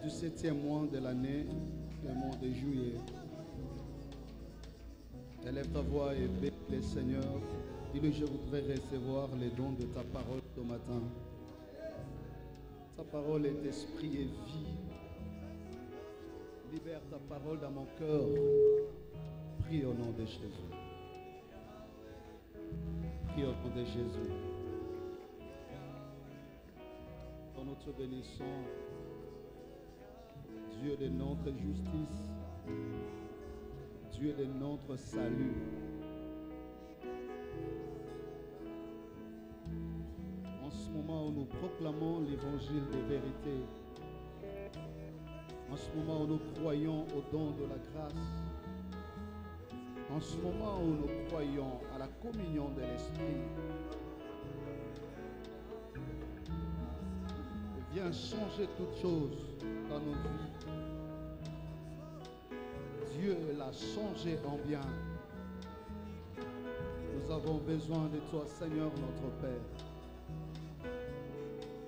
du 7e mois de l'année, le mois de juillet. Élève ta voix et bénis le Seigneur. Dis-lui, je voudrais recevoir les dons de ta parole ce matin. Ta parole est esprit et vie. Libère ta parole dans mon cœur. Prie au nom de Jésus. Prie au nom de Jésus. Nous te bénissons, Dieu de notre justice, Dieu de notre salut. En ce moment où nous proclamons l'évangile de vérité, en ce moment où nous croyons au don de la grâce, en ce moment où nous croyons à la communion de l'Esprit, viens changer toutes choses dans nos vies. Dieu l'a changé en bien. Nous avons besoin de toi, Seigneur notre Père.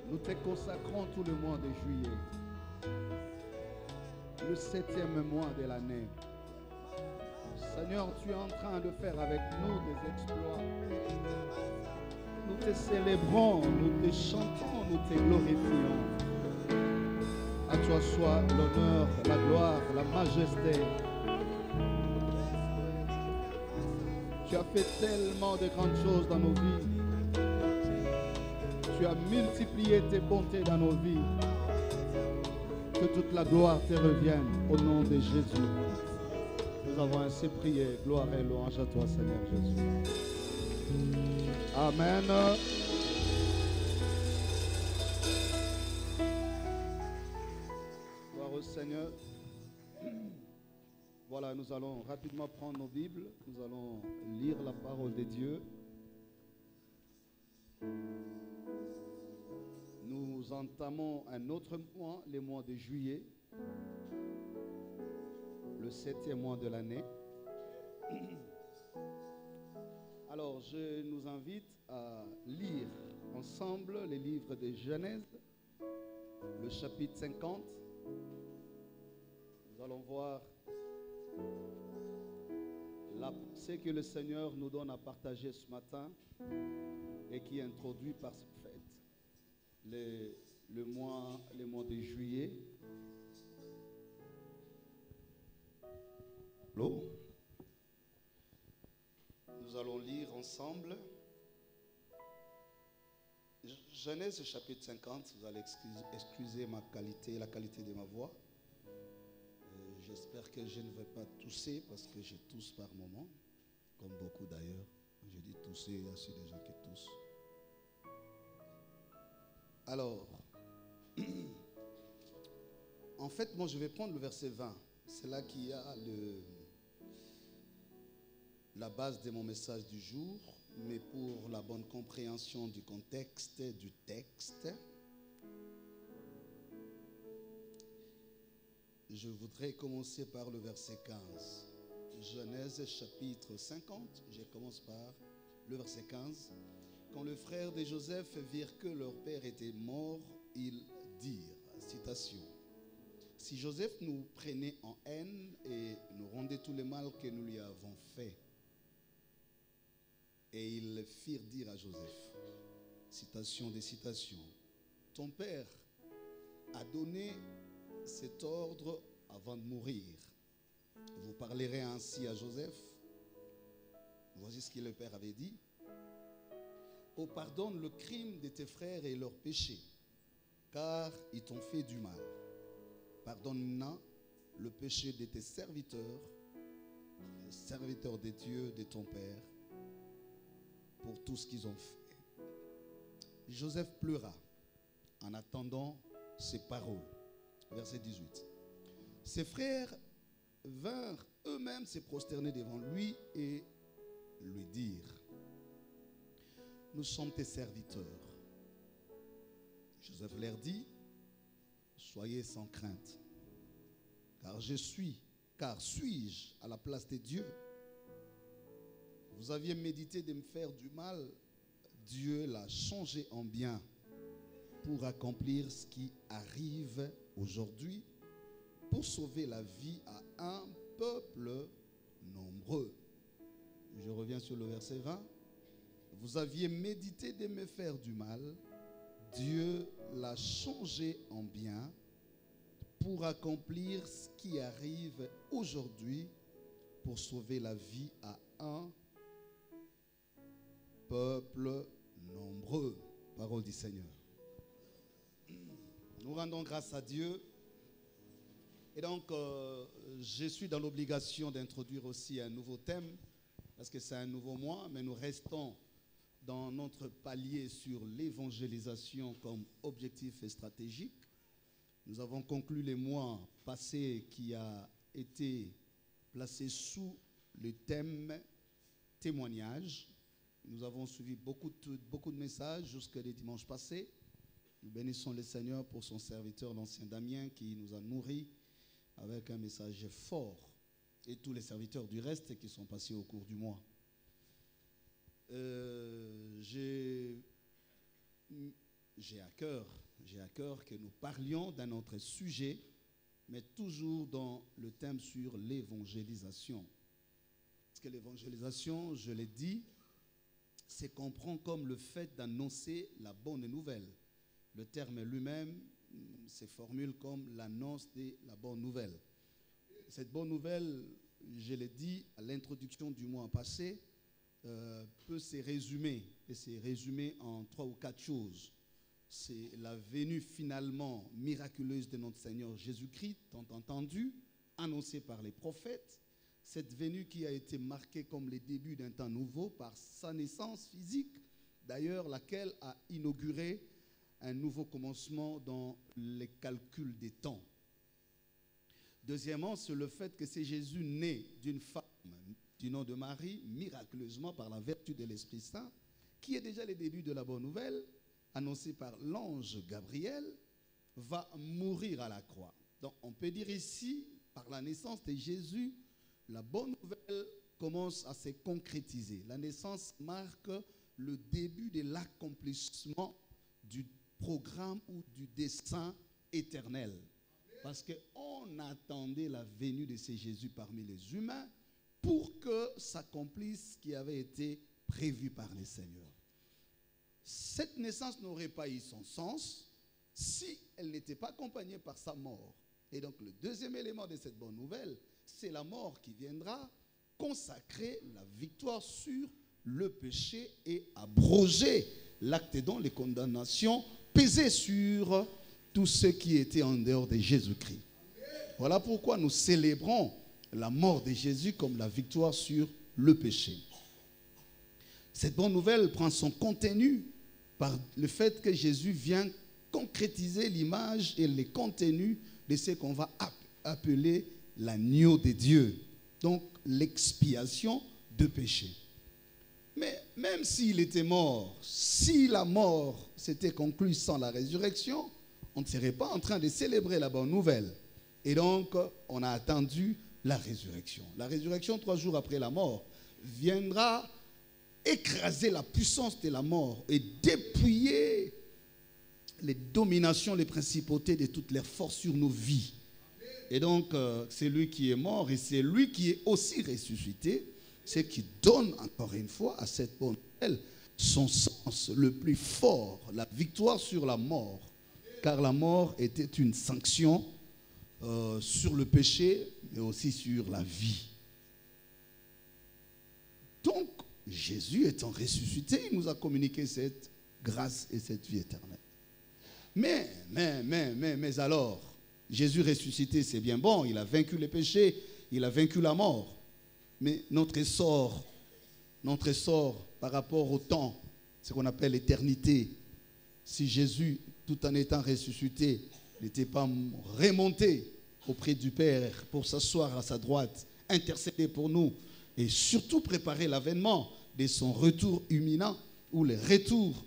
Nous te consacrons tout le mois de juillet, le 7e mois de l'année. Seigneur, tu es en train de faire avec nous des exploits. Nous te célébrons, nous te chantons, nous te glorifions. À toi soit l'honneur, la gloire, la majesté. Tu as fait tellement de grandes choses dans nos vies. Tu as multiplié tes bontés dans nos vies. Que toute la gloire te revienne au nom de Jésus. Nous avons ainsi prié. Gloire et louange à toi, Seigneur Jésus. Amen. Gloire au Seigneur. Voilà, nous allons rapidement prendre nos Bibles. Nous allons lire la parole de Dieu. Nous entamons un autre mois, le mois de juillet, le 7e mois de l'année. Alors, je nous invite à lire ensemble les livres de Genèse, le chapitre 50. Nous allons voir la pensée que le Seigneur nous donne à partager ce matin et qui est introduit par cette fête. Le mois de juillet. Allô? Nous allons lire ensemble Genèse chapitre 50. Vous allez excuser ma qualité, la qualité de ma voix. J'espère que je ne vais pas tousser parce que je tousse par moment, comme beaucoup d'ailleurs. Je dis tousser, il y a aussi des gens qui toussent. Alors, en fait, moi je vais prendre le verset 20. C'est là qu'il y a la base de mon message du jour, mais pour la bonne compréhension du contexte du texte, je voudrais commencer par le verset 15. Genèse chapitre 50, je commence par le verset 15. Quand les frères de Joseph virent que leur père était mort, ils dirent, citation, si Joseph nous prenait en haine et nous rendait tout le mal que nous lui avons fait. Et ils firent dire à Joseph, citation des citations, ton père a donné cet ordre avant de mourir. Vous parlerez ainsi à Joseph. Voici ce que le père avait dit. Oh, pardonne le crime de tes frères et leurs péchés, car ils t'ont fait du mal. Pardonne maintenant le péché de tes serviteurs, les serviteurs de Dieu, de ton père, pour tout ce qu'ils ont fait. Joseph pleura en attendant ces paroles. Verset 18. Ses frères vinrent eux-mêmes se prosterner devant lui et lui dirent, nous sommes tes serviteurs. Joseph leur dit, soyez sans crainte, car suis-je à la place de Dieu? Vous aviez médité de me faire du mal, Dieu l'a changé en bien pour accomplir ce qui arrive aujourd'hui, pour sauver la vie à un peuple nombreux. Je reviens sur le verset 20. Vous aviez médité de me faire du mal. Dieu l'a changé en bien pour accomplir ce qui arrive aujourd'hui, pour sauver la vie à un peuple nombreux. Parole du Seigneur. Nous rendons grâce à Dieu. Et donc, je suis dans l'obligation d'introduire aussi un nouveau thème, parce que c'est un nouveau mois, mais nous restons dans notre palier sur l'évangélisation comme objectif et stratégique. Nous avons conclu les mois passés qui a été placé sous le thème témoignage. Nous avons suivi beaucoup de messages jusqu'à les dimanches passés. Nous bénissons le Seigneur pour son serviteur, l'ancien Damien, qui nous a nourris avec un message fort, et tous les serviteurs du reste qui sont passés au cours du mois. J'ai à cœur que nous parlions d'un autre sujet, mais toujours dans le thème sur l'évangélisation. Parce que l'évangélisation, je l'ai dit, c'est comprend comme le fait d'annoncer la bonne nouvelle. Le terme lui-même se formule comme l'annonce de la bonne nouvelle. Cette bonne nouvelle, je l'ai dit à l'introduction du mois passé, peut se résumer en 3 ou 4 choses. C'est la venue finalement miraculeuse de notre Seigneur Jésus-Christ, tant entendu, annoncée par les prophètes. Cette venue qui a été marquée comme le début d'un temps nouveau par sa naissance physique, d'ailleurs laquelle a inauguré un nouveau commencement dans les calculs des temps. Deuxièmement, c'est le fait que c'est Jésus né d'une femme du nom de Marie, miraculeusement par la vertu de l'Esprit Saint, qui est déjà le début de la bonne nouvelle, annoncée par l'ange Gabriel, va mourir à la croix. Donc on peut dire ici, par la naissance de Jésus, la bonne nouvelle commence à se concrétiser. La naissance marque le début de l'accomplissement du programme ou du dessein éternel. Parce qu'on attendait la venue de ce Jésus parmi les humains pour que s'accomplisse ce qui avait été prévu par le Seigneur. Cette naissance n'aurait pas eu son sens si elle n'était pas accompagnée par sa mort. Et donc le deuxième élément de cette bonne nouvelle, c'est la mort qui viendra consacrer la victoire sur le péché et abroger l'acte dont les condamnations pesaient sur tous ceux qui étaient en dehors de Jésus-Christ. Voilà pourquoi nous célébrons la mort de Jésus comme la victoire sur le péché. Cette bonne nouvelle prend son contenu par le fait que Jésus vient concrétiser l'image et le contenu de ce qu'on va appeler l'agneau de Dieu. Donc l'expiation de péché. Mais même s'il était mort, si la mort s'était conclue sans la résurrection, on ne serait pas en train de célébrer la bonne nouvelle. Et donc, on a attendu la résurrection. La résurrection, 3 jours après la mort, viendra écraser la puissance de la mort et dépouiller les dominations, les principautés de toutes les forces sur nos vies. Et donc, c'est lui qui est mort et c'est lui qui est aussi ressuscité, c'est qui donne encore une fois à cette bonne nouvelle son sens le plus fort, la victoire sur la mort. Car la mort était une sanction sur le péché, mais aussi sur la vie. Donc, Jésus étant ressuscité, il nous a communiqué cette grâce et cette vie éternelle. Mais alors, Jésus ressuscité, c'est bien bon, il a vaincu le péché, il a vaincu la mort. Mais notre sort par rapport au temps, ce qu'on appelle l'éternité, si Jésus, tout en étant ressuscité, n'était pas remonté auprès du Père pour s'asseoir à sa droite, intercéder pour nous et surtout préparer l'avènement de son retour imminent ou le retour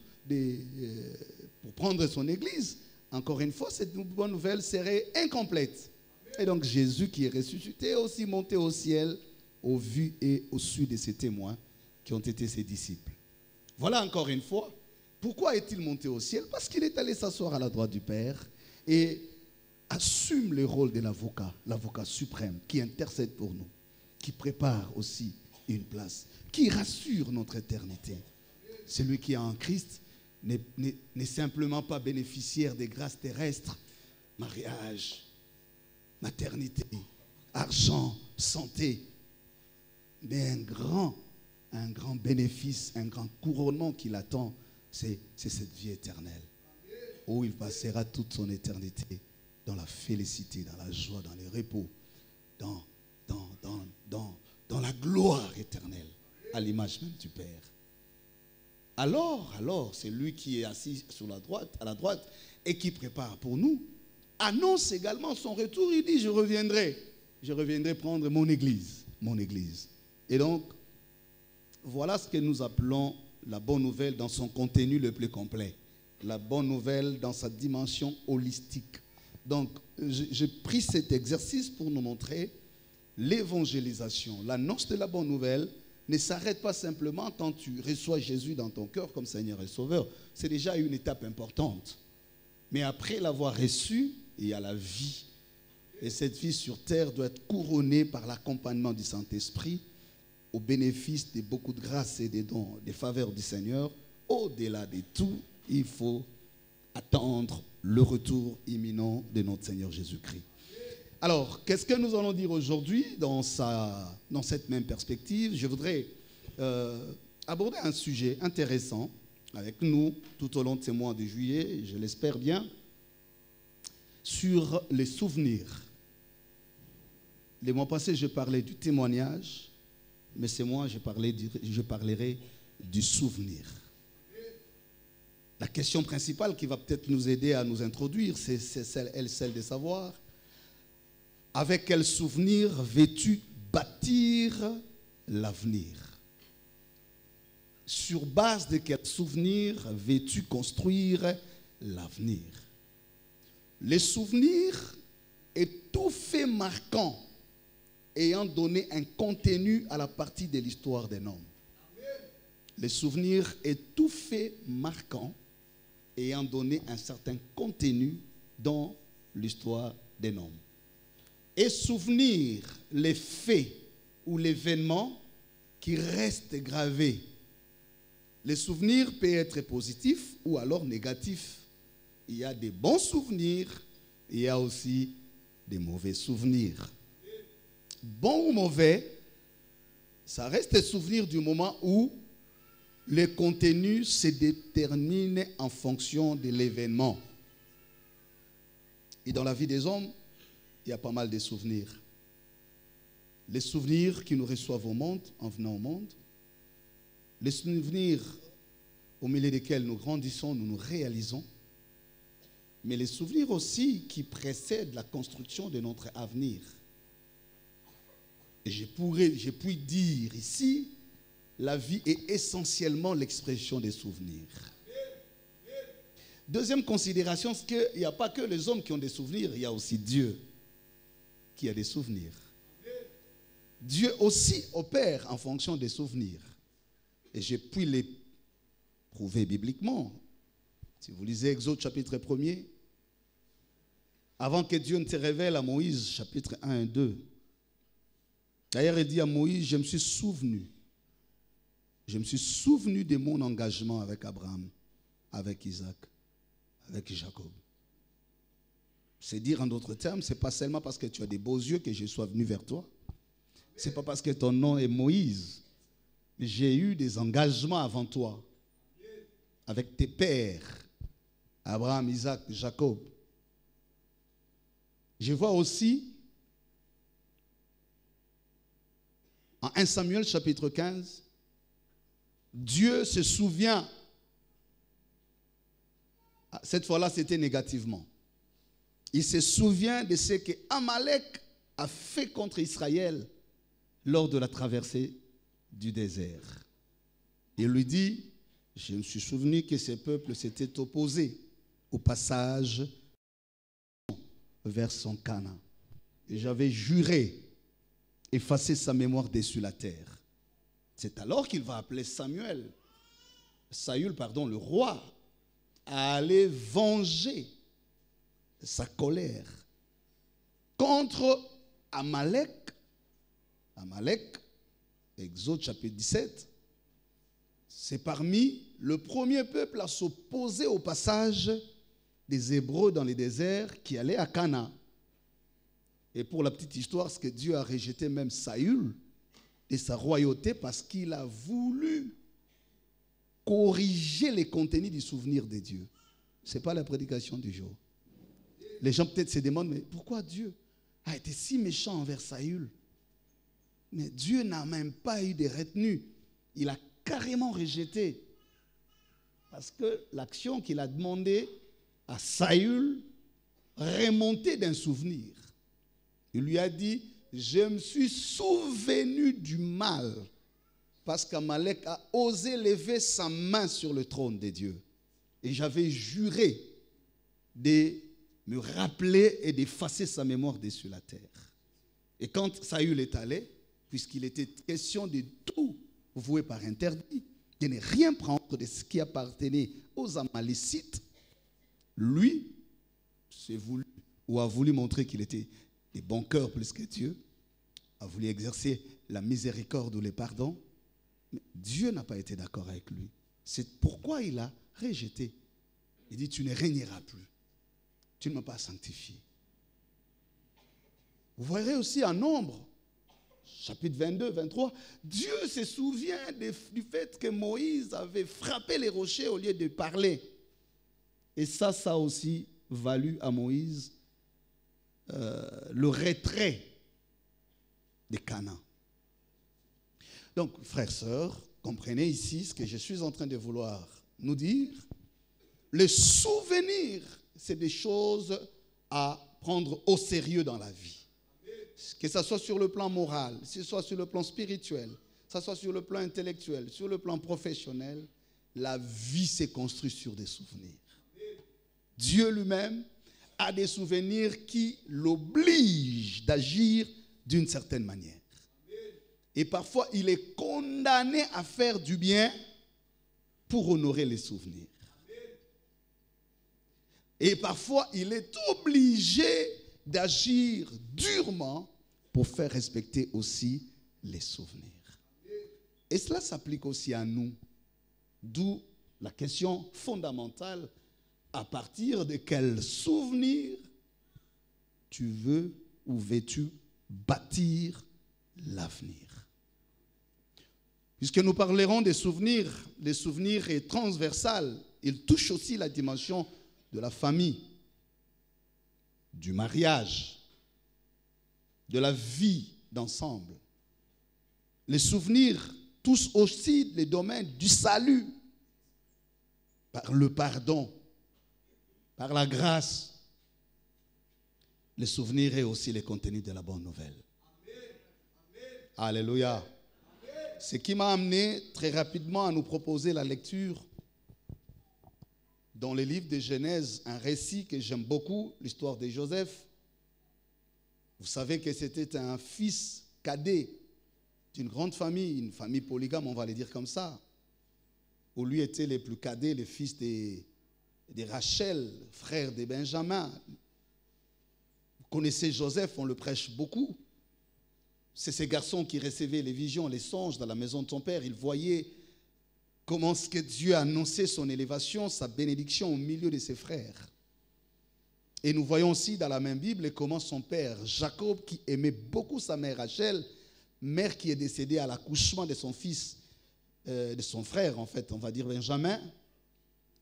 pour prendre son Église, encore une fois, cette bonne nouvelle serait incomplète. Et donc Jésus qui est ressuscité est aussi monté au ciel au vu et au su de ses témoins qui ont été ses disciples. Voilà encore une fois Pourquoi est-il monté au ciel? Parce qu'il est allé s'asseoir à la droite du Père et assume le rôle de l'avocat suprême qui intercède pour nous, qui prépare aussi une place, qui rassure notre éternité. Celui qui est en Christ n'est simplement pas bénéficiaire des grâces terrestres, mariage, maternité, argent, santé, mais un grand bénéfice, un grand couronnement qui l'attend, c'est cette vie éternelle, où il passera toute son éternité dans la félicité, dans la joie, dans le repos, dans la gloire éternelle, à l'image même du Père. Alors, c'est lui qui est assis à la droite, et qui prépare pour nous, annonce également son retour. Il dit, je reviendrai prendre mon église. Et donc, voilà ce que nous appelons la bonne nouvelle dans son contenu le plus complet. La bonne nouvelle dans sa dimension holistique. Donc, j'ai pris cet exercice pour nous montrer l'évangélisation. L'annonce de la bonne nouvelle ne s'arrête pas simplement quand tu reçois Jésus dans ton cœur comme Seigneur et Sauveur. C'est déjà une étape importante. Mais après l'avoir reçu, il y a la vie. Et cette vie sur terre doit être couronnée par l'accompagnement du Saint-Esprit au bénéfice de beaucoup de grâces et des dons, des faveurs du Seigneur. Au-delà de tout, il faut attendre le retour imminent de notre Seigneur Jésus-Christ. Alors, qu'est-ce que nous allons dire aujourd'hui dans cette même perspective? Je voudrais aborder un sujet intéressant avec nous tout au long de ces mois de juillet, je l'espère bien, sur les souvenirs. Les mois passés, je parlais du témoignage, mais ces mois, je parlerai du souvenir. La question principale qui va peut-être nous aider à nous introduire, c'est celle de savoir avec quel souvenir veux-tu bâtir l'avenir? Sur base de quel souvenir veux-tu construire l'avenir? Les souvenirs est tout fait marquant ayant donné un contenu à la partie de l'histoire d'un homme. Les souvenirs est tout fait marquant ayant donné un certain contenu dans l'histoire d'un homme. Et souvenir les faits ou l'événement qui restent gravés. Les souvenirs peuvent être positifs ou alors négatifs. Il y a des bons souvenirs, il y a aussi des mauvais souvenirs. Bon ou mauvais, ça reste des souvenirs du moment où le contenu se détermine en fonction de l'événement. Et dans la vie des hommes, il y a pas mal de souvenirs. Les souvenirs qui nous reçoivent au monde, en venant au monde. Les souvenirs au milieu desquels nous grandissons, nous nous réalisons. Mais les souvenirs aussi qui précèdent la construction de notre avenir. Et je puis dire ici, la vie est essentiellement l'expression des souvenirs. Deuxième considération, c'est qu'il n'y a pas que les hommes qui ont des souvenirs, il y a aussi Dieu qui a des souvenirs. Dieu aussi opère en fonction des souvenirs. Et je puis les prouver bibliquement. Si vous lisez Exode chapitre 1er, avant que Dieu ne se révèle à Moïse, chapitre 1 et 2, d'ailleurs il dit à Moïse, je me suis souvenu de mon engagement avec Abraham, avec Isaac, avec Jacob. C'est dire en d'autres termes, ce n'est pas seulement parce que tu as des beaux yeux que je sois venu vers toi. Ce n'est pas parce que ton nom est Moïse. Mais j'ai eu des engagements avant toi. Avec tes pères, Abraham, Isaac, Jacob. Je vois aussi, en 1 Samuel chapitre 15, Dieu se souvient, cette fois-là c'était négativement, il se souvient de ce que Amalek a fait contre Israël lors de la traversée du désert. Il lui dit, je me suis souvenu que ces peuples s'étaient opposés au passage vers son Canaan. Et j'avais juré effacer sa mémoire dessus la terre. C'est alors qu'il va appeler Samuel. Saül, pardon, le roi, à aller venger sa colère contre Amalek. Amalek, Exode chapitre 17, c'est parmi le premier peuple à s'opposer au passage des Hébreux dans les déserts qui allaient à Canaan. Et pour la petite histoire, c'est que Dieu a rejeté même Saül et sa royauté parce qu'il a voulu corriger les contenus du souvenir de Dieu. Ce n'est pas la prédication du jour. Les gens peut-être se demandent, mais pourquoi Dieu a été si méchant envers Saül? Mais Dieu n'a même pas eu de retenue. Il a carrément rejeté. Parce que l'action qu'il a demandé à Saül remontait d'un souvenir. Il lui a dit, je me suis souvenu du mal parce qu'Amalek a osé lever sa main sur le trône de Dieu. Et j'avais juré de me rappeler et d'effacer sa mémoire dessus la terre. Et quand Saül est allé, puisqu'il était question de tout vouer par interdit, de ne rien prendre de ce qui appartenait aux Amalécites, lui s'est voulu, ou a voulu montrer qu'il était de bon cœur plus que Dieu, a voulu exercer la miséricorde ou le pardon. Mais Dieu n'a pas été d'accord avec lui. C'est pourquoi il a rejeté. Il dit, tu ne régneras plus. Tu ne m'as pas sanctifié. Vous verrez aussi en Nombre, chapitre 22, 23, Dieu se souvient du fait que Moïse avait frappé les rochers au lieu de parler. Et ça a aussi valu à Moïse le retrait de Canaan. Donc, frères, sœurs, comprenez ici ce que je suis en train de vouloir nous dire. Les souvenirs, c'est des choses à prendre au sérieux dans la vie. Que ce soit sur le plan moral, que ce soit sur le plan spirituel, que ce soit sur le plan intellectuel, sur le plan professionnel, la vie s'est construite sur des souvenirs. Dieu lui-même a des souvenirs qui l'obligent d'agir d'une certaine manière. Et parfois, il est condamné à faire du bien pour honorer les souvenirs. Et parfois, il est obligé d'agir durement pour faire respecter aussi les souvenirs. Et cela s'applique aussi à nous. D'où la question fondamentale, à partir de quel souvenir tu veux ou veux-tu bâtir l'avenir? Puisque nous parlerons des souvenirs, les souvenirs est transversal. Il touche aussi la dimension de la famille, du mariage, de la vie d'ensemble. Les souvenirs touchent aussi les domaines du salut, par le pardon, par la grâce. Les souvenirs et aussi les contenus de la bonne nouvelle. Amen. Alléluia. Ce qui m'a amené très rapidement à nous proposer la lecture dans le livre de Genèse, un récit que j'aime beaucoup, l'histoire de Joseph. Vous savez que c'était un fils cadet d'une grande famille, une famille polygame, on va le dire comme ça, où lui étaient les plus cadets, les fils de Rachel, frère de Benjamin. Vous connaissez Joseph, on le prêche beaucoup. C'est ces garçons qui recevaient les visions, les songes dans la maison de son père. Ils voyaient comment ce que Dieu a annoncé son élévation, sa bénédiction au milieu de ses frères. Et nous voyons aussi dans la même Bible comment son père, Jacob, qui aimait beaucoup sa mère Rachel, mère qui est décédée à l'accouchement de son fils, de son frère en fait, on va dire Benjamin,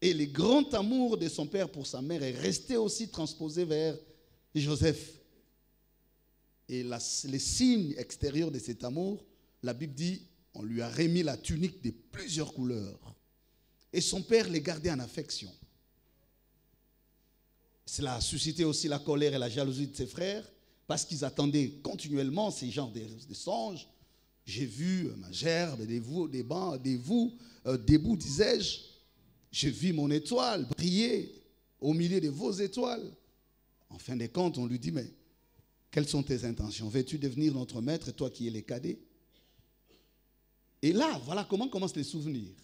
et le grand amour de son père pour sa mère est resté aussi transposé vers Joseph. Et les signes extérieurs de cet amour, la Bible dit, on lui a remis la tunique de plusieurs couleurs. Et son père les gardait en affection. Cela a suscité aussi la colère et la jalousie de ses frères, parce qu'ils attendaient continuellement ces genres de songes. J'ai vu ma gerbe, debout, disais-je. J'ai vu mon étoile briller au milieu de vos étoiles. En fin de compte, on lui dit, mais quelles sont tes intentions? Veux-tu devenir notre maître, toi qui es le cadet? Et là, voilà comment commencent les souvenirs.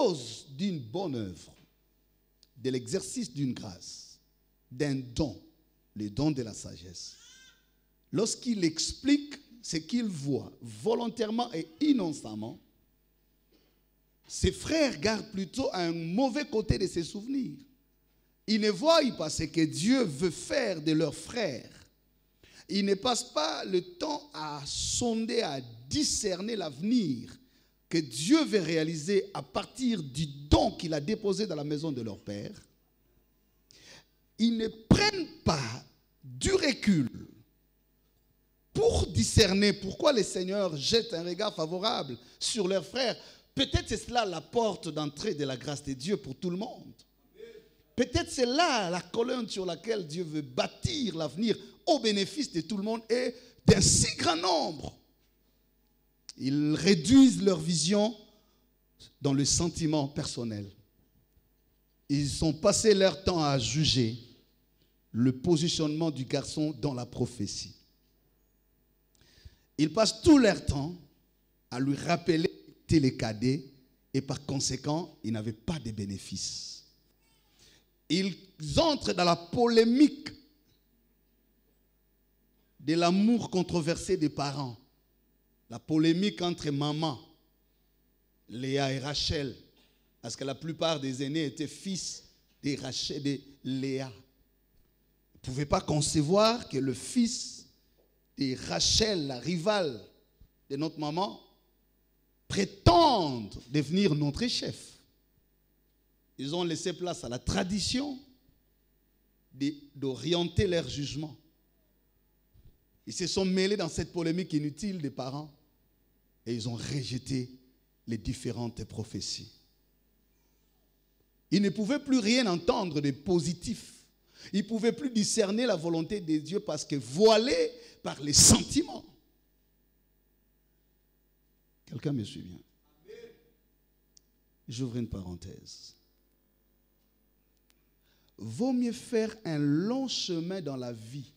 cause d'une bonne œuvre, de l'exercice d'une grâce, d'un don, le don de la sagesse, lorsqu'il explique ce qu'il voit volontairement et innocemment, ses frères gardent plutôt un mauvais côté de ses souvenirs. Ils ne voient pas ce que Dieu veut faire de leurs frères. Ils ne passent pas le temps à sonder, à discerner l'avenir que Dieu veut réaliser à partir du don qu'il a déposé dans la maison de leur père. Ils ne prennent pas du recul pour discerner pourquoi le Seigneur jette un regard favorable sur leurs frères. Peut-être c'est cela la porte d'entrée de la grâce de Dieu pour tout le monde. Peut-être c'est là la colonne sur laquelle Dieu veut bâtir l'avenir au bénéfice de tout le monde et d'un si grand nombre. Ils réduisent leur vision dans le sentiment personnel. Ils ont passé leur temps à juger le positionnement du garçon dans la prophétie. Ils passent tout leur temps à lui rappeler qu'il était le cadet et par conséquent, il n'avait pas de bénéfices. Ils entrent dans la polémique de l'amour controversé des parents. La polémique entre maman, Léa et Rachel. Parce que la plupart des aînés étaient fils de Rachel, de Léa. Vous ne pouvez pas concevoir que le fils de Rachel, la rivale de notre maman, prétende devenir notre chef. Ils ont laissé place à la tradition d'orienter leur jugement. Ils se sont mêlés dans cette polémique inutile des parents et ils ont rejeté les différentes prophéties. Ils ne pouvaient plus rien entendre de positif. Ils ne pouvaient plus discerner la volonté de Dieu parce que voilés par les sentiments. Quelqu'un me suit bien? J'ouvre une parenthèse. Vaut mieux faire un long chemin dans la vie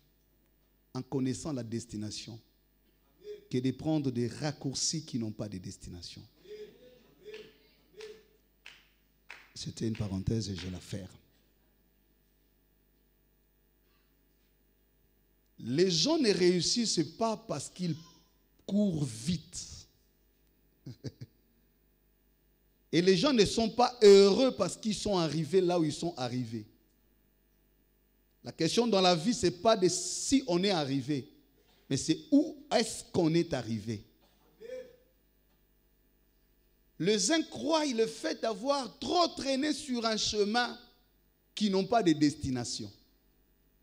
en connaissant la destination que de prendre des raccourcis qui n'ont pas de destination. C'était une parenthèse et je vais la faire. Les gens ne réussissent pas parce qu'ils courent vite. Et les gens ne sont pas heureux parce qu'ils sont arrivés là où ils sont arrivés. La question dans la vie, ce n'est pas de si on est arrivé, mais c'est où est-ce qu'on est arrivé. Les uns croient le fait d'avoir trop traîné sur un chemin qui n'ont pas de destination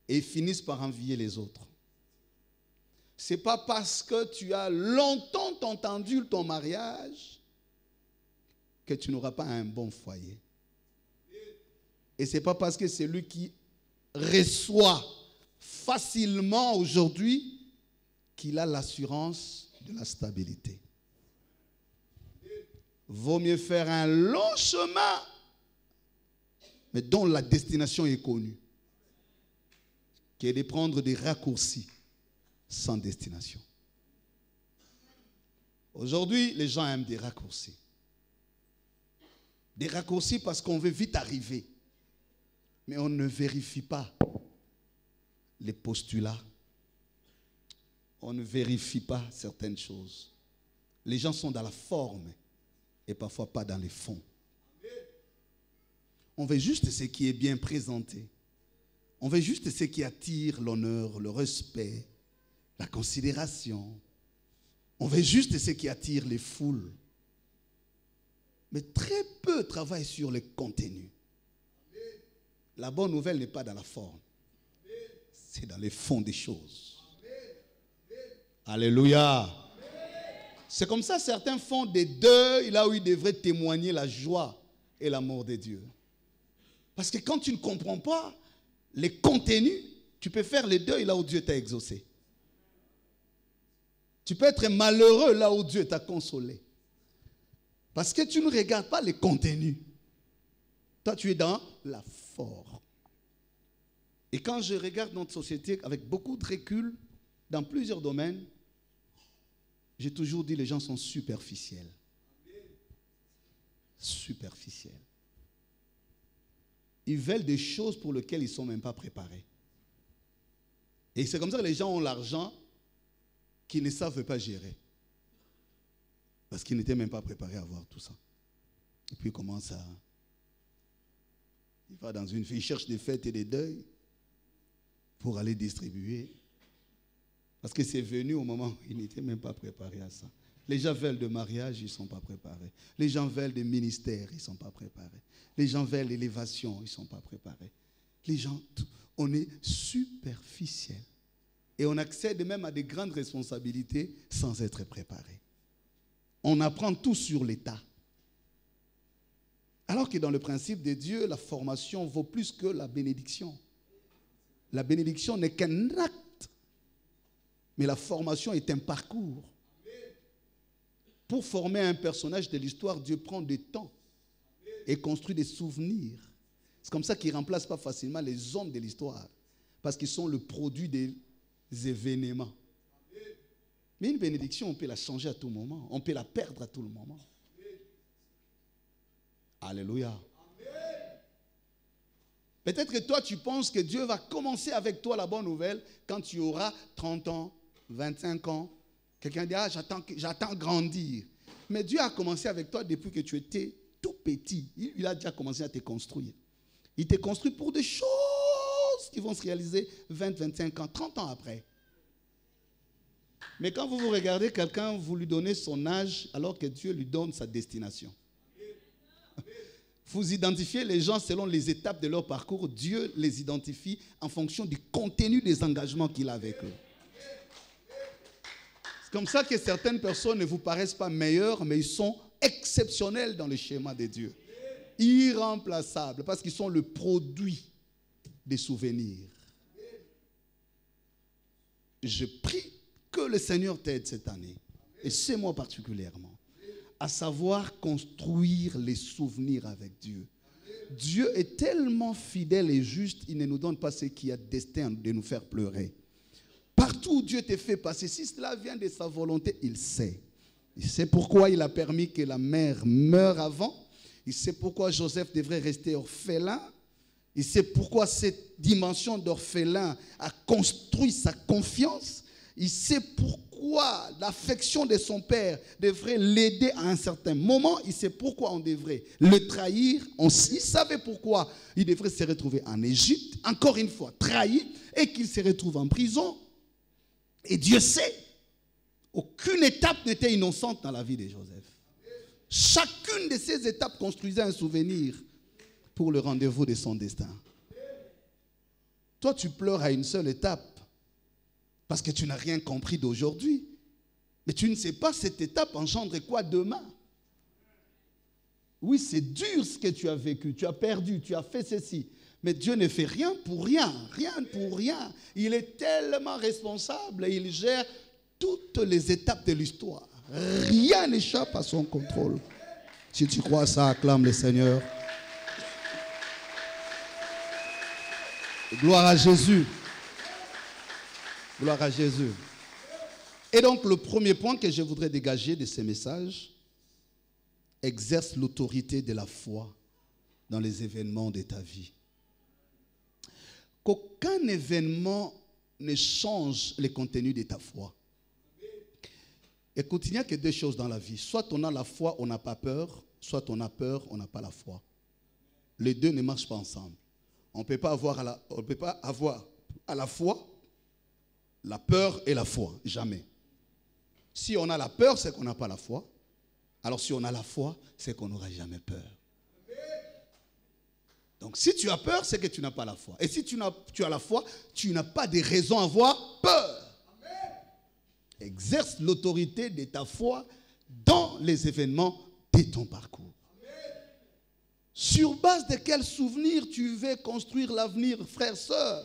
et finissent par envier les autres. Ce n'est pas parce que tu as longtemps entendu ton mariage que tu n'auras pas un bon foyer. Et ce n'est pas parce que c'est lui qui reçoit facilement aujourd'hui qu'il a l'assurance de la stabilité. Vaut mieux faire un long chemin, mais dont la destination est connue, que de prendre des raccourcis sans destination. Aujourd'hui, les gens aiment des raccourcis. Des raccourcis parce qu'on veut vite arriver. Mais on ne vérifie pas les postulats. On ne vérifie pas certaines choses. Les gens sont dans la forme et parfois pas dans les fonds. On veut juste ce qui est bien présenté. On veut juste ce qui attire l'honneur, le respect, la considération. On veut juste ce qui attire les foules. Mais très peu travaillent sur le contenu. La bonne nouvelle n'est pas dans la forme. C'est dans les fonds des choses. Alléluia. C'est comme ça certains font des deuils là où ils devraient témoigner la joie et l'amour de Dieu. Parce que quand tu ne comprends pas les contenus, tu peux faire les deuils là où Dieu t'a exaucé. Tu peux être malheureux là où Dieu t'a consolé. Parce que tu ne regardes pas les contenus. Toi, tu es dans la forme. Et quand je regarde notre société avec beaucoup de recul, dans plusieurs domaines, j'ai toujours dit que les gens sont superficiels. superficielle. Ils veulent des choses pour lesquelles ils ne sont même pas préparés. Et c'est comme ça que les gens ont l'argent qu'ils ne savent pas gérer. Parce qu'ils n'étaient même pas préparés à voir tout ça. Et puis ils commencent à... Il cherche des fêtes et des deuils pour aller distribuer. Parce que c'est venu au moment où ils n'étaient même pas préparés à ça. Les gens veulent de mariage, ils ne sont pas préparés. Les gens veulent des ministères, ils ne sont pas préparés. Les gens veulent l'élévation, ils ne sont pas préparés. Les gens, on est superficiel. Et on accède même à des grandes responsabilités sans être préparé. On apprend tout sur l'état. Alors que dans le principe de Dieu, la formation vaut plus que la bénédiction. La bénédiction n'est qu'un acte, mais la formation est un parcours. Pour former un personnage de l'histoire, Dieu prend du temps et construit des souvenirs. C'est comme ça qu'il ne remplace pas facilement les hommes de l'histoire, parce qu'ils sont le produit des événements. Mais une bénédiction, on peut la changer à tout moment. On peut la perdre à tout le moment. Alléluia. Peut-être que toi, tu penses que Dieu va commencer avec toi la bonne nouvelle quand tu auras 30 ans, 25 ans. Quelqu'un dit, j'attends grandir. Mais Dieu a commencé avec toi depuis que tu étais tout petit. Il a déjà commencé à te construire. Il te construit pour des choses qui vont se réaliser 20, 25 ans, 30 ans après. Mais quand vous regardez quelqu'un, vous lui donnez son âge alors que Dieu lui donne sa destination. Vous identifiez les gens selon les étapes de leur parcours. Dieu les identifie en fonction du contenu des engagements qu'il a avec eux. C'est comme ça que certaines personnes ne vous paraissent pas meilleures, mais ils sont exceptionnels dans le schéma de Dieu. Irremplaçables, parce qu'ils sont le produit des souvenirs. Je prie que le Seigneur t'aide cette année, et c'est moi particulièrement, à savoir construire les souvenirs avec Dieu. Dieu est tellement fidèle et juste, il ne nous donne pas ce qui a destin de nous faire pleurer. Partout où Dieu te fait passer, si cela vient de sa volonté, il sait. Il sait pourquoi il a permis que la mère meure avant. Il sait pourquoi Joseph devrait rester orphelin. Il sait pourquoi cette dimension d'orphelin a construit sa confiance. Il sait pourquoi l'affection de son père devrait l'aider à un certain moment. Il sait pourquoi on devrait le trahir. Il savait pourquoi il devrait se retrouver en Égypte, encore une fois trahi, et qu'il se retrouve en prison. Et Dieu sait, aucune étape n'était innocente dans la vie de Joseph. Chacune de ces étapes construisait un souvenir pour le rendez-vous de son destin. Toi, tu pleures à une seule étape parce que tu n'as rien compris d'aujourd'hui. Mais tu ne sais pas cette étape engendre quoi demain. Oui, c'est dur ce que tu as vécu, tu as perdu, tu as fait ceci. Mais Dieu ne fait rien pour rien, rien pour rien. Il est tellement responsable et il gère toutes les étapes de l'histoire. Rien n'échappe à son contrôle. Si tu crois ça, acclame le Seigneur. Gloire à Jésus. Gloire à Jésus. Et donc, le premier point que je voudrais dégager de ce message, exerce l'autorité de la foi dans les événements de ta vie. Qu'aucun événement ne change le contenu de ta foi. Écoute, il n'y a que deux choses dans la vie. Soit on a la foi, on n'a pas peur. Soit on a peur, on n'a pas la foi. Les deux ne marchent pas ensemble. On ne peut pas avoir à la fois la peur et la foi. Jamais. Si on a la peur, c'est qu'on n'a pas la foi. Alors si on a la foi, c'est qu'on n'aura jamais peur. Donc si tu as peur, c'est que tu n'as pas la foi. Et si tu as la foi, tu n'as pas de raison à avoir peur. Exerce l'autorité de ta foi dans les événements de ton parcours. Sur base de quels souvenirs tu veux construire l'avenir, frère, sœur?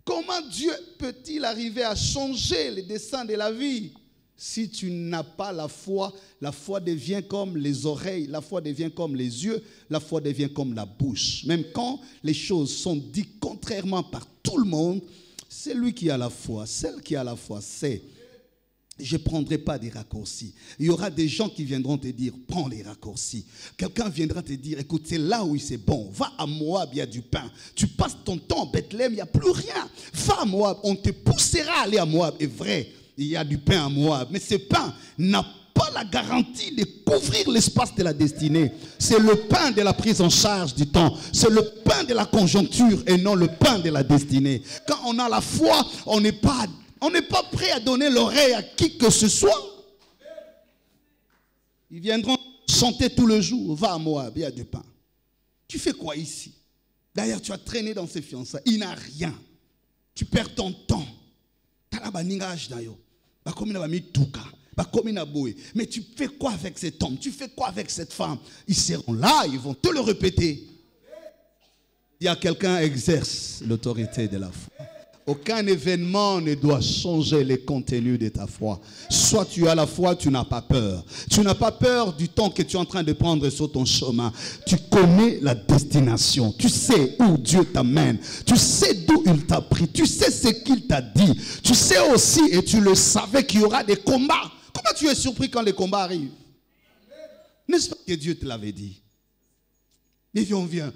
Comment Dieu peut-il arriver à changer les dessins de la vie? Si tu n'as pas la foi devient comme les oreilles, la foi devient comme les yeux, la foi devient comme la bouche. Même quand les choses sont dites contrairement par tout le monde, c'est lui qui a la foi, celle qui a la foi sait Je ne prendrai pas des raccourcis. Il y aura des gens qui viendront te dire, prends les raccourcis. Quelqu'un viendra te dire, écoute, c'est là où c'est bon. Va à Moab, il y a du pain. Tu passes ton temps à Bethléem, il n'y a plus rien. Va à Moab, on te poussera à aller à Moab. Et vrai, il y a du pain à Moab. Mais ce pain n'a pas la garantie de couvrir l'espace de la destinée. C'est le pain de la prise en charge du temps. C'est le pain de la conjoncture et non le pain de la destinée. Quand on a la foi, on n'est pas prêt à donner l'oreille à qui que ce soit. Ils viendront chanter tout le jour. Va à Moab, il y a du pain. Tu fais quoi ici? D'ailleurs, tu as traîné dans ces fiançailles. Il n'a rien. Tu perds ton temps. Mais tu fais quoi avec cet homme? Tu fais quoi avec cette femme? Ils seront là, ils vont te le répéter. Il y a quelqu'un qui exerce l'autorité de la foi. Aucun événement ne doit changer les contenus de ta foi. Soit tu as la foi, tu n'as pas peur. Tu n'as pas peur du temps que tu es en train de prendre sur ton chemin. Tu connais la destination. Tu sais où Dieu t'amène. Tu sais d'où il t'a pris. Tu sais ce qu'il t'a dit. Tu sais aussi, et tu le savais, qu'il y aura des combats. Comment tu es surpris quand les combats arrivent? N'est-ce pas que Dieu te l'avait dit? Il vient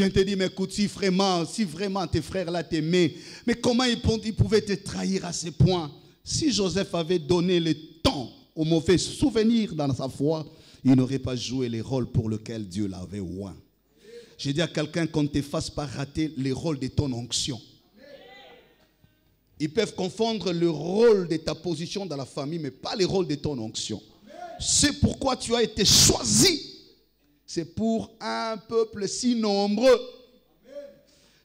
te dire, mais écoute, si vraiment tes frères là t'aimaient, mais comment ils pouvaient te trahir à ce point? Si Joseph avait donné le temps aux mauvais souvenirs dans sa foi, il n'aurait pas joué les rôles pour lesquels Dieu l'avait oint. J'ai dit à quelqu'un qu'on ne te fasse pas rater les rôles de ton onction. Ils peuvent confondre le rôle de ta position dans la famille, mais pas le rôle de ton onction. C'est pourquoi tu as été choisi. C'est pour un peuple si nombreux.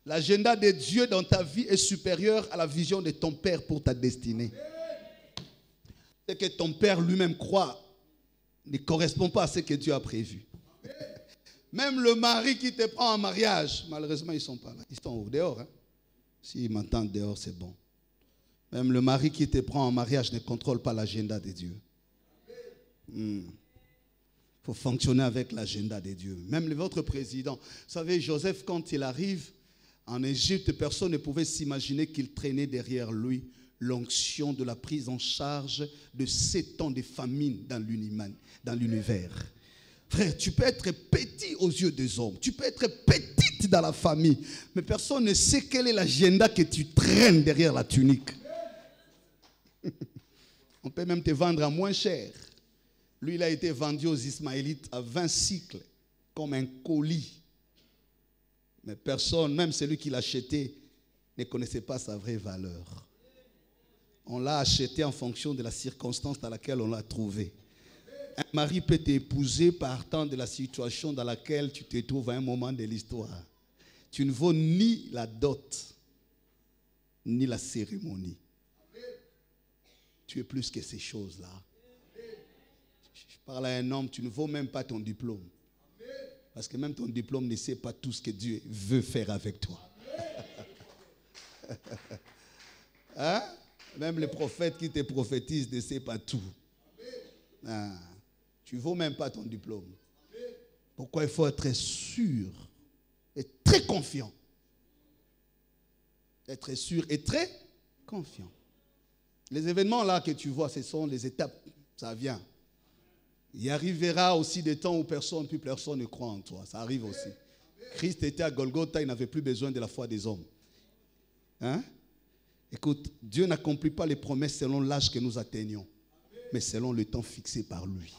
L'agenda de Dieu dans ta vie est supérieur à la vision de ton Père pour ta destinée. Ce que ton Père lui-même croit ne correspond pas à ce que Dieu a prévu. Même le mari qui te prend en mariage, malheureusement, ils ne sont pas là. Ils sont dehors. Hein? S'ils m'entendent dehors, c'est bon. Même le mari qui te prend en mariage ne contrôle pas l'agenda de Dieu. Il faut fonctionner avec l'agenda de Dieu. Même votre président. Vous savez, Joseph, quand il arrive en Égypte, personne ne pouvait s'imaginer qu'il traînait derrière lui l'onction de la prise en charge de 7 ans de famine dans l'univers. Frère, tu peux être petit aux yeux des hommes. Tu peux être petite dans la famille. Mais personne ne sait quel est l'agenda que tu traînes derrière la tunique. On peut même te vendre à moins cher. Lui, il a été vendu aux Ismaélites à 20 cycles, comme un colis. Mais personne, même celui qui l'a acheté, ne connaissait pas sa vraie valeur. On l'a acheté en fonction de la circonstance dans laquelle on l'a trouvé. Un mari peut t'épouser partant de la situation dans laquelle tu te trouves à un moment de l'histoire. Tu ne vaux ni la dot, ni la cérémonie. Tu es plus que ces choses-là. Je parle à un homme, tu ne vaux même pas ton diplôme. Parce que même ton diplôme ne sait pas tout ce que Dieu veut faire avec toi. Hein? Même les prophètes qui te prophétisent ne savent pas tout. Ah, tu ne vaux même pas ton diplôme. Pourquoi il faut être sûr et très confiant. Être sûr et très confiant. Les événements là que tu vois, ce sont les étapes. Ça vient. Il arrivera aussi des temps où plus personne ne croit en toi. Ça arrive aussi. Christ était à Golgotha, il n'avait plus besoin de la foi des hommes. Hein? Écoute, Dieu n'accomplit pas les promesses selon l'âge que nous atteignons, mais selon le temps fixé par lui.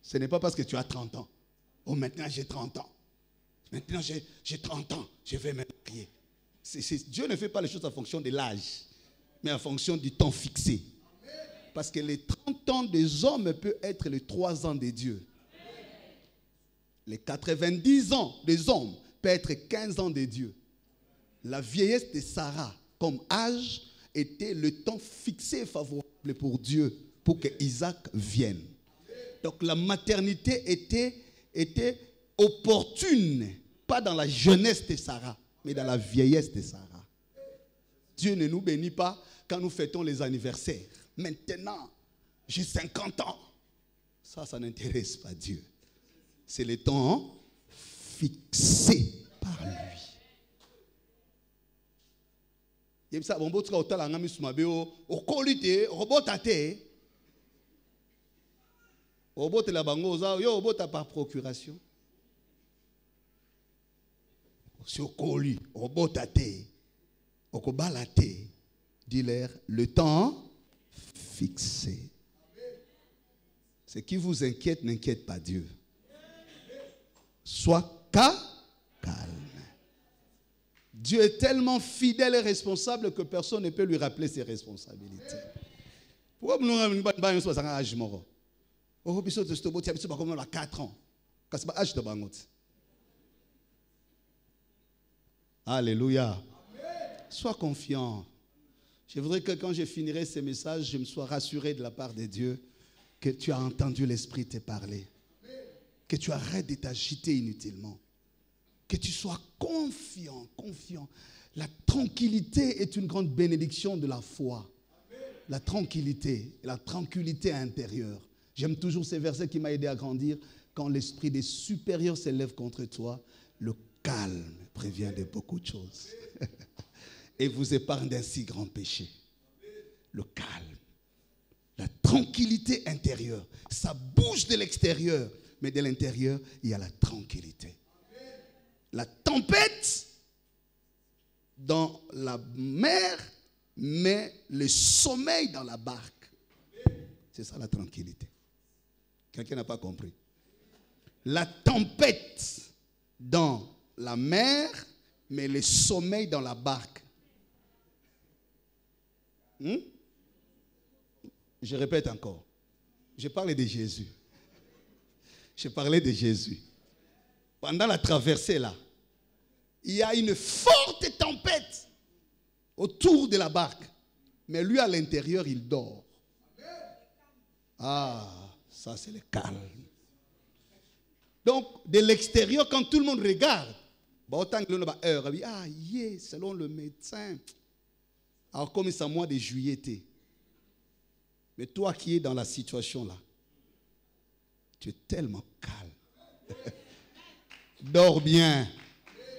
Ce n'est pas parce que tu as 30 ans. Oh, maintenant j'ai 30 ans. Maintenant j'ai 30 ans, je vais me marier. Dieu ne fait pas les choses en fonction de l'âge, mais en fonction du temps fixé. Parce que les 30 ans des hommes peuvent être les 3 ans de Dieu. Les 90 ans des hommes peuvent être 15 ans de Dieu. La vieillesse de Sarah, comme âge, était le temps fixé et favorable pour Dieu, pour que Isaac vienne. Donc la maternité était opportune, pas dans la jeunesse de Sarah, mais dans la vieillesse de Sarah. Dieu ne nous bénit pas quand nous fêtons les anniversaires. Maintenant, j'ai 50 ans. Ça n'intéresse pas Dieu. C'est le temps fixé par lui. ça bon botka otala ngami sumabeo okolite robotate. Obote la bango yo obota par procuration. Si okoli robotate okobalate. Dis-leur le temps fixé. Ce qui vous inquiète n'inquiète pas Dieu. Sois calme. Dieu est tellement fidèle et responsable que personne ne peut lui rappeler ses responsabilités. Pourquoi nous avons 4 ans? Alléluia. Sois confiant. Je voudrais que quand je finirai ces messages, je me sois rassuré de la part de Dieu que tu as entendu l'Esprit te parler. Que tu arrêtes de t'agiter inutilement. Que tu sois confiant. La tranquillité est une grande bénédiction de la foi. La tranquillité intérieure. J'aime toujours ces versets qui m'ont aidé à grandir. Quand l'esprit des supérieurs s'élève contre toi, le calme prévient de beaucoup de choses. Et vous épargne d'un si grand péché. Le calme. La tranquillité intérieure. Ça bouge de l'extérieur. Mais de l'intérieur, il y a la tranquillité. La tempête dans la mer, mais le sommeil dans la barque. C'est ça la tranquillité. Quelqu'un n'a pas compris. La tempête dans la mer, mais le sommeil dans la barque. Je répète encore. Je parlais de Jésus. Je parlais de Jésus. Pendant la traversée là, il y a une forte tempête autour de la barque. Mais lui à l'intérieur, il dort. Ah, ça c'est le calme. Donc, de l'extérieur, quand tout le monde regarde, selon le médecin, alors comme c'est mois de juillet, mais toi qui es dans la situation là, tu es tellement calme. Dors bien.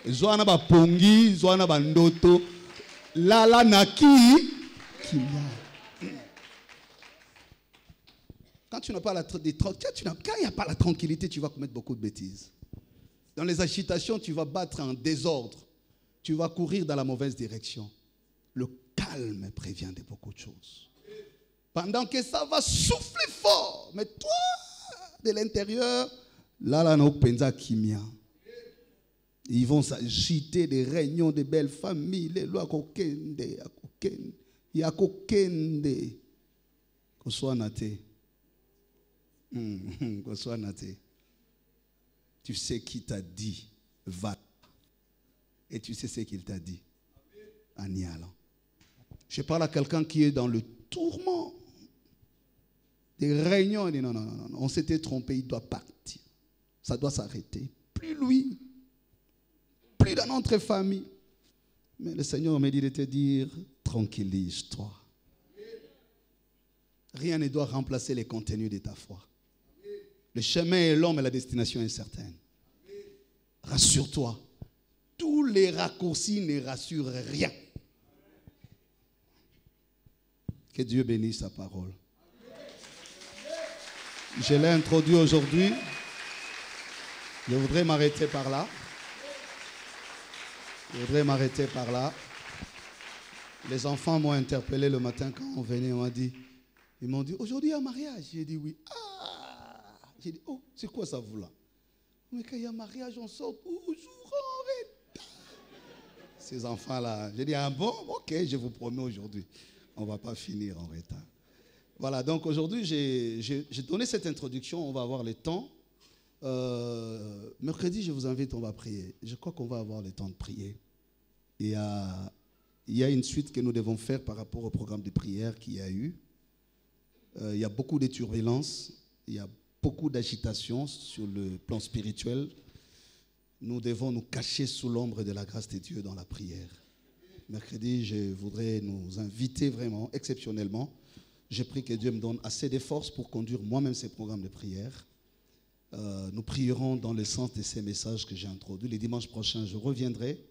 Zoana ba pongi, zoana ba ndoto, la naki. Quand tu n'as pas quand il n'y a pas la tranquillité, tu vas commettre beaucoup de bêtises. Dans les agitations, tu vas battre en désordre. Tu vas courir dans la mauvaise direction. Le calme prévient de beaucoup de choses. Pendant que ça va souffler fort, mais toi, de l'intérieur, là, no penza kimia. Ils vont s'agiter des réunions de belles familles, les lois kokende, yakokende, qu'on soit naté. Tu sais qui t'a dit va et tu sais ce qu'il t'a dit en y allant. Je parle à quelqu'un qui est dans le tourment des réunions. Il dit non, on s'était trompé, il doit partir, ça doit s'arrêter. Plus lui, plus dans notre famille. Mais le Seigneur m'a dit de te dire tranquillise-toi. Rien ne doit remplacer les contenus de ta foi. Le chemin est long, mais la destination est certaine. Rassure-toi. Tous les raccourcis ne rassurent rien. Que Dieu bénisse sa parole. Je l'ai introduit aujourd'hui. Je voudrais m'arrêter par là. Les enfants m'ont interpellé le matin quand on venait. Ils m'ont dit, aujourd'hui il y a un mariage. J'ai dit oui. J'ai dit, oh, c'est quoi ça vous là? Mais quand il y a un mariage, on sort toujours en retard. Ces enfants-là, j'ai dit, ah bon, ok, je vous promets aujourd'hui, on ne va pas finir en retard. Voilà, donc aujourd'hui, j'ai donné cette introduction, on va avoir le temps. Mercredi, je vous invite, on va prier. Je crois qu'on va avoir le temps de prier. Il y a une suite que nous devons faire par rapport au programme de prière qu'il y a eu. Il y a beaucoup de turbulences, il y a beaucoup d'agitation sur le plan spirituel. Nous devons nous cacher sous l'ombre de la grâce de Dieu dans la prière. Mercredi, je voudrais nous inviter vraiment, exceptionnellement. Je prie que Dieu me donne assez de force pour conduire moi-même ces programmes de prière. Nous prierons dans le sens de ces messages que j'ai introduits. Les dimanches prochains, je reviendrai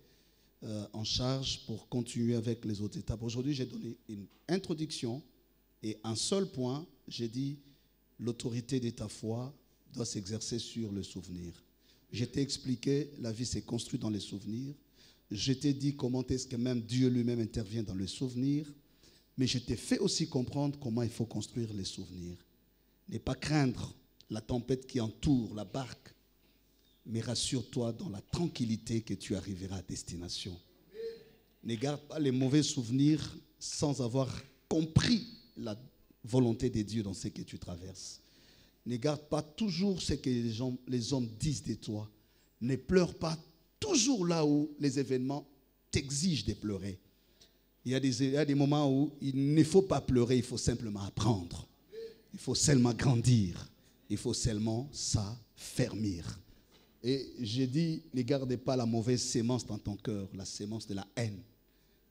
en charge pour continuer avec les autres étapes. Aujourd'hui, j'ai donné une introduction et un seul point, j'ai dit l'autorité de ta foi doit s'exercer sur le souvenir. Je t'ai expliqué, la vie s'est construite dans les souvenirs. Je t'ai dit comment est-ce que même Dieu lui-même intervient dans le souvenir. Mais je t'ai fait aussi comprendre comment il faut construire les souvenirs. Ne pas craindre la tempête qui entoure la barque, mais rassure-toi dans la tranquillité que tu arriveras à destination. Ne garde pas les mauvais souvenirs sans avoir compris la volonté de Dieu dans ce que tu traverses. Ne garde pas toujours ce que les hommes disent de toi. Ne pleure pas toujours là où les événements t'exigent de pleurer. Il y a des moments où il ne faut pas pleurer, il faut simplement apprendre. Il faut seulement grandir. Il faut seulement s'affermir. Et j'ai dit, ne gardez pas la mauvaise sémence dans ton cœur, la sémence de la haine,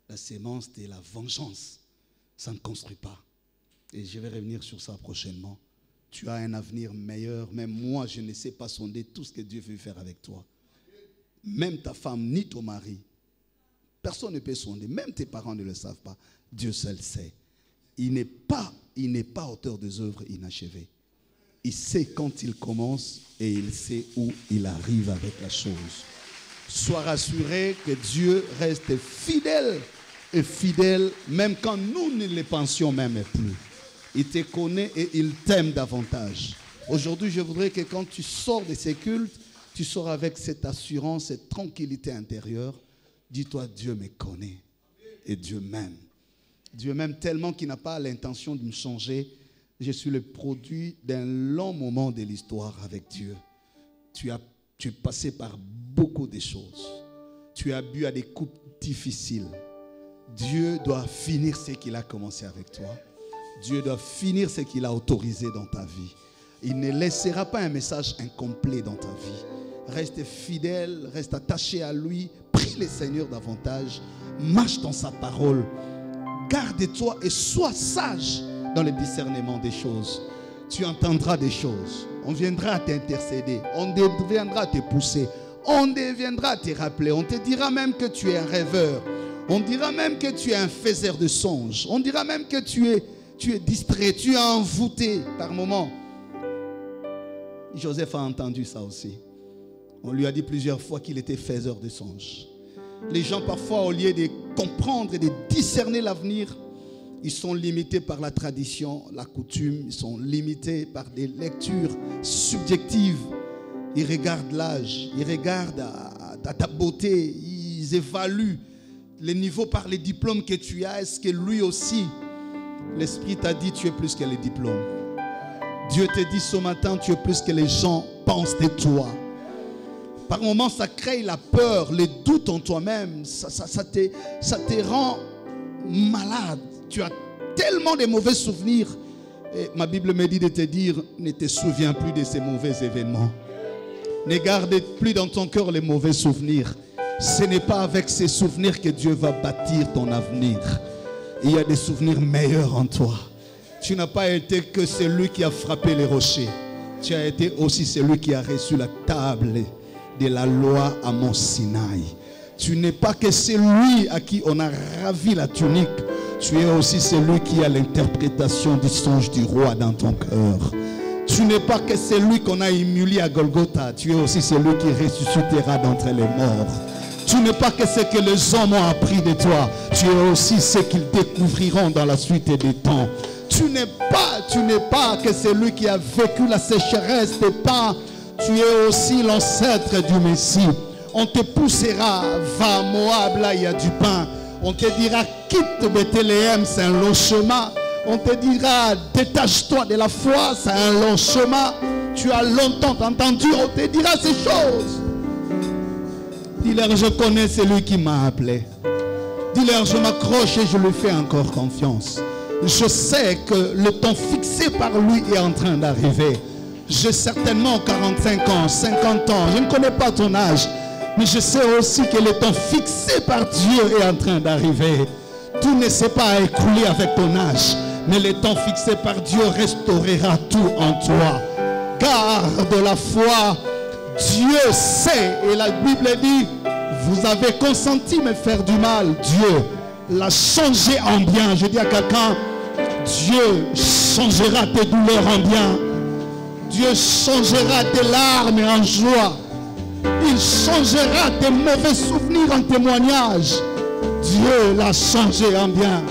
la sémence de la vengeance. Ça ne construit pas. Et je vais revenir sur ça prochainement. Tu as un avenir meilleur. Même moi, je ne sais pas sonder tout ce que Dieu veut faire avec toi. Même ta femme, ni ton mari. Personne ne peut sonder. Même tes parents ne le savent pas. Dieu seul sait. Il n'est pas auteur des œuvres inachevées. Il sait quand il commence et il sait où il arrive avec la chose. Sois rassuré que Dieu reste fidèle et fidèle même quand nous ne le pensions même plus. Il te connaît et il t'aime davantage. Aujourd'hui, je voudrais que quand tu sors de ces cultes, tu sors avec cette assurance, cette tranquillité intérieure. Dis-toi, Dieu me connaît et Dieu m'aime. Dieu m'aime tellement qu'il n'a pas l'intention de me changer. Je suis le produit d'un long moment de l'histoire avec Dieu. Tu es passé par beaucoup de choses. Tu as bu à des coupes difficiles. Dieu doit finir ce qu'il a commencé avec toi. Dieu doit finir ce qu'il a autorisé dans ta vie. Il ne laissera pas un message incomplet dans ta vie. Reste fidèle, reste attaché à lui. Prie le Seigneur davantage. Marche dans sa parole. Garde-toi et sois sage dans le discernement des choses. Tu entendras des choses. On viendra t'intercéder. On viendra te pousser. On viendra te rappeler. On te dira même que tu es un rêveur. On dira même que tu es un faiseur de songes. On dira même que tu es distrait, tu es envoûté par moments. Joseph a entendu ça aussi. On lui a dit plusieurs fois qu'il était faiseur de songes. Les gens parfois, au lieu de comprendre et de discerner l'avenir, ils sont limités par la tradition, la coutume. Ils sont limités par des lectures subjectives. Ils regardent l'âge, ils regardent à ta beauté. Ils évaluent les niveaux par les diplômes que tu as. Est-ce que lui aussi, l'Esprit t'a dit tu es plus que les diplômes? Dieu te dit ce matin tu es plus que les gens pensent de toi. Par moments, ça crée la peur, les doutes en toi-même. Ça te rend malade. Tu as tellement de mauvais souvenirs. Et ma Bible me dit de te dire, ne te souviens plus de ces mauvais événements. Ne garde plus dans ton cœur les mauvais souvenirs. Ce n'est pas avec ces souvenirs que Dieu va bâtir ton avenir. Il y a des souvenirs meilleurs en toi. Tu n'as pas été que celui qui a frappé les rochers. Tu as été aussi celui qui a reçu la table de la loi à Mont Sinaï. Tu n'es pas que celui à qui on a ravi la tunique. Tu es aussi celui qui a l'interprétation du songe du roi dans ton cœur. Tu n'es pas que celui qu'on a humilié à Golgotha. Tu es aussi celui qui ressuscitera d'entre les morts. Tu n'es pas que ce que les hommes ont appris de toi. Tu es aussi ce qu'ils découvriront dans la suite des temps. Tu n'es pas que celui qui a vécu la sécheresse des temps. Tu es aussi l'ancêtre du Messie. On te poussera, va à Moab, là il y a du pain. On te dira, quitte Bethléem, c'est un long chemin. On te dira, détache-toi de la foi, c'est un long chemin. Tu as longtemps entendu, on te dira ces choses. Dis-leur, je connais celui qui m'a appelé. Dis-leur, je m'accroche et je lui fais encore confiance. Je sais que le temps fixé par lui est en train d'arriver. J'ai certainement 45 ans, 50 ans. Je ne connais pas ton âge. Mais je sais aussi que le temps fixé par Dieu est en train d'arriver. Tout ne s'est pas écoulé avec ton âge. Mais le temps fixé par Dieu restaurera tout en toi. Garde la foi. Dieu sait. Et la Bible dit, Vous avez consenti me faire du mal. Dieu l'a changé en bien. Je dis à quelqu'un, Dieu changera tes douleurs en bien. Dieu changera tes larmes en joie. Il changera tes mauvais souvenirs en témoignage. Dieu l'a changé en bien.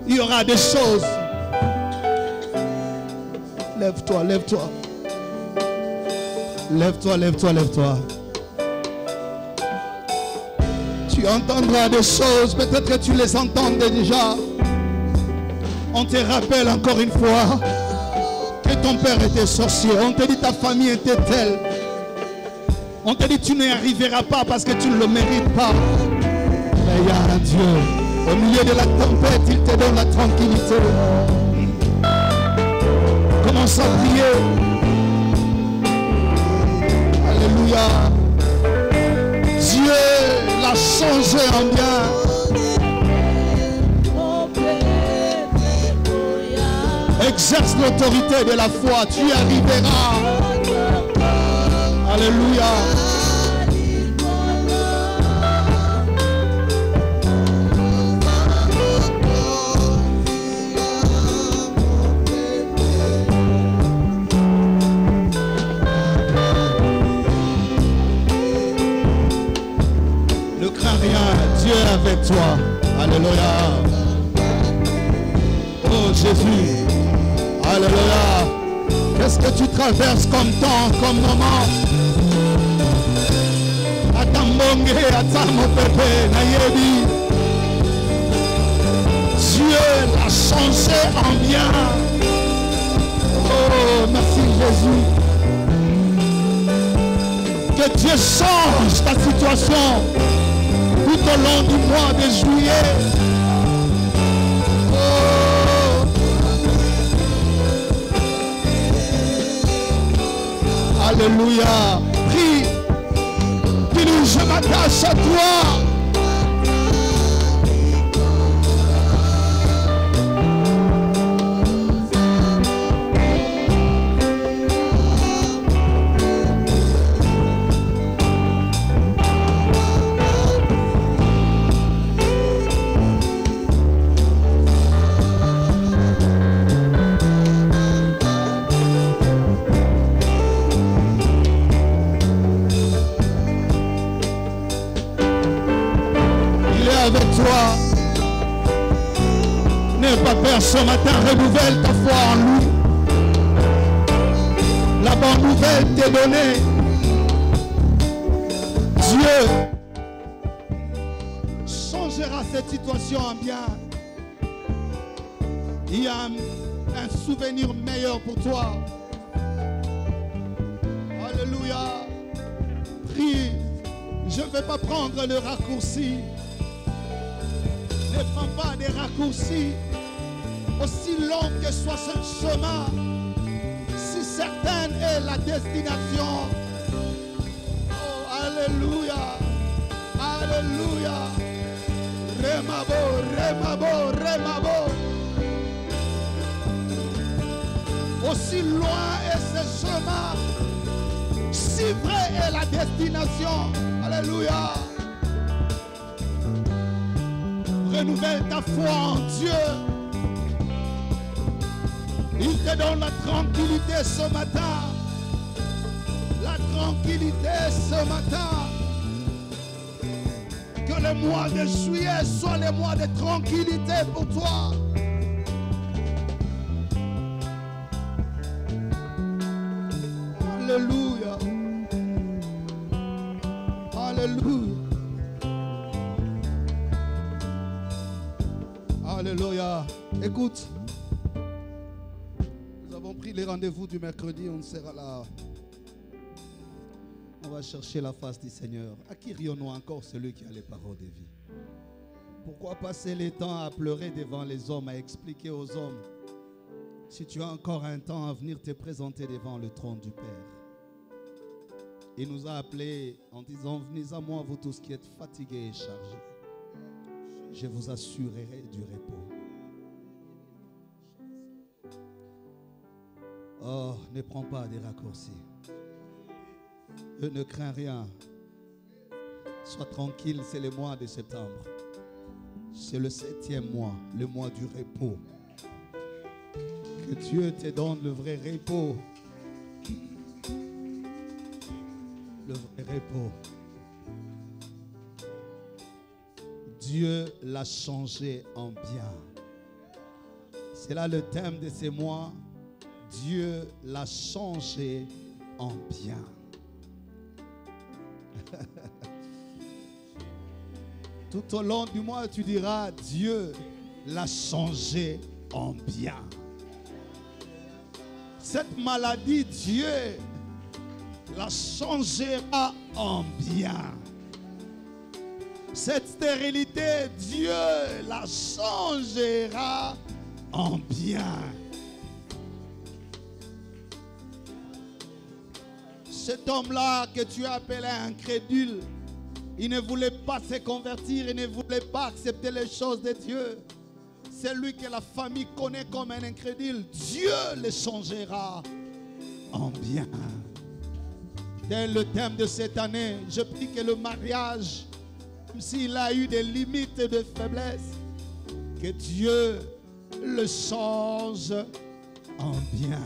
Il y aura des choses. Lève-toi, lève-toi. Lève-toi, lève-toi, lève-toi. Tu entendras des choses, peut-être que tu les entendais déjà. On te rappelle encore une fois que ton père était sorcier. On te dit ta famille était telle. On te dit tu n'y arriveras pas parce que tu ne le mérites pas. Mais il y a un Dieu. Au milieu de la tempête, il te donne la tranquillité. Commence à prier. Alléluia. Dieu l'a changé en bien. Exerce l'autorité de la foi. Tu y arriveras. Alléluia. Ne crains rien, Dieu est avec toi. Alléluia. Oh Jésus. Alléluia. Qu'est-ce que tu traverses comme temps, comme moment? Atambonge, atamo pepe, nayebi. Dieu l'a changé en bien. Oh, merci Jésus. Que Dieu change ta situation tout au long du mois de juillet. Oh. Alléluia. Prie. Dis-lui, je m'attache à toi. Ce matin, renouvelle ta foi en lui. La bonne nouvelle t'est donnée. Dieu changera cette situation en bien. Il y a un souvenir meilleur pour toi. Alléluia. Prie. Je ne vais pas prendre le raccourci. Ne prends pas des raccourcis. Aussi long que soit ce chemin, si certaine est la destination. Oh, alléluia, alléluia. Remabo, remabo, remabo. Aussi loin est ce chemin, si vrai est la destination. Alléluia. Renouvelle ta foi en Dieu. Il te donne la tranquillité ce matin. La tranquillité ce matin. Que le mois de juillet soit le mois de tranquillité pour toi. Alléluia. Alléluia. Alléluia. Écoute. Pris les rendez-vous du mercredi, on sera là. On va chercher la face du Seigneur. À qui rions-nous encore celui qui a les paroles de vie? Pourquoi passer les temps à pleurer devant les hommes, à expliquer aux hommes si tu as encore un temps à venir te présenter devant le trône du Père? Il nous a appelés en disant, venez à moi vous tous qui êtes fatigués et chargés. Je vous assurerai du repos. Oh, ne prends pas des raccourcis. Ne crains rien. Sois tranquille, c'est le mois de septembre. C'est le 7e mois, le mois du repos. Que Dieu te donne le vrai repos. Le vrai repos. Dieu l'a changé en bien. C'est là le thème de ces mois. Dieu l'a changé en bien. Tout au long du mois, tu diras, Dieu l'a changé en bien. Cette maladie, Dieu la changera en bien. Cette stérilité, Dieu la changera en bien. Cet homme-là que tu appelais incrédule, il ne voulait pas se convertir, il ne voulait pas accepter les choses de Dieu. C'est lui que la famille connaît comme un incrédule. Dieu le changera en bien. Tel le thème de cette année, je prie que le mariage, même s'il a eu des limites de faiblesse, que Dieu le change en bien.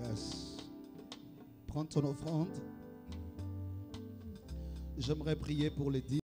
Yes. Prends ton offrande. J'aimerais prier pour les 10.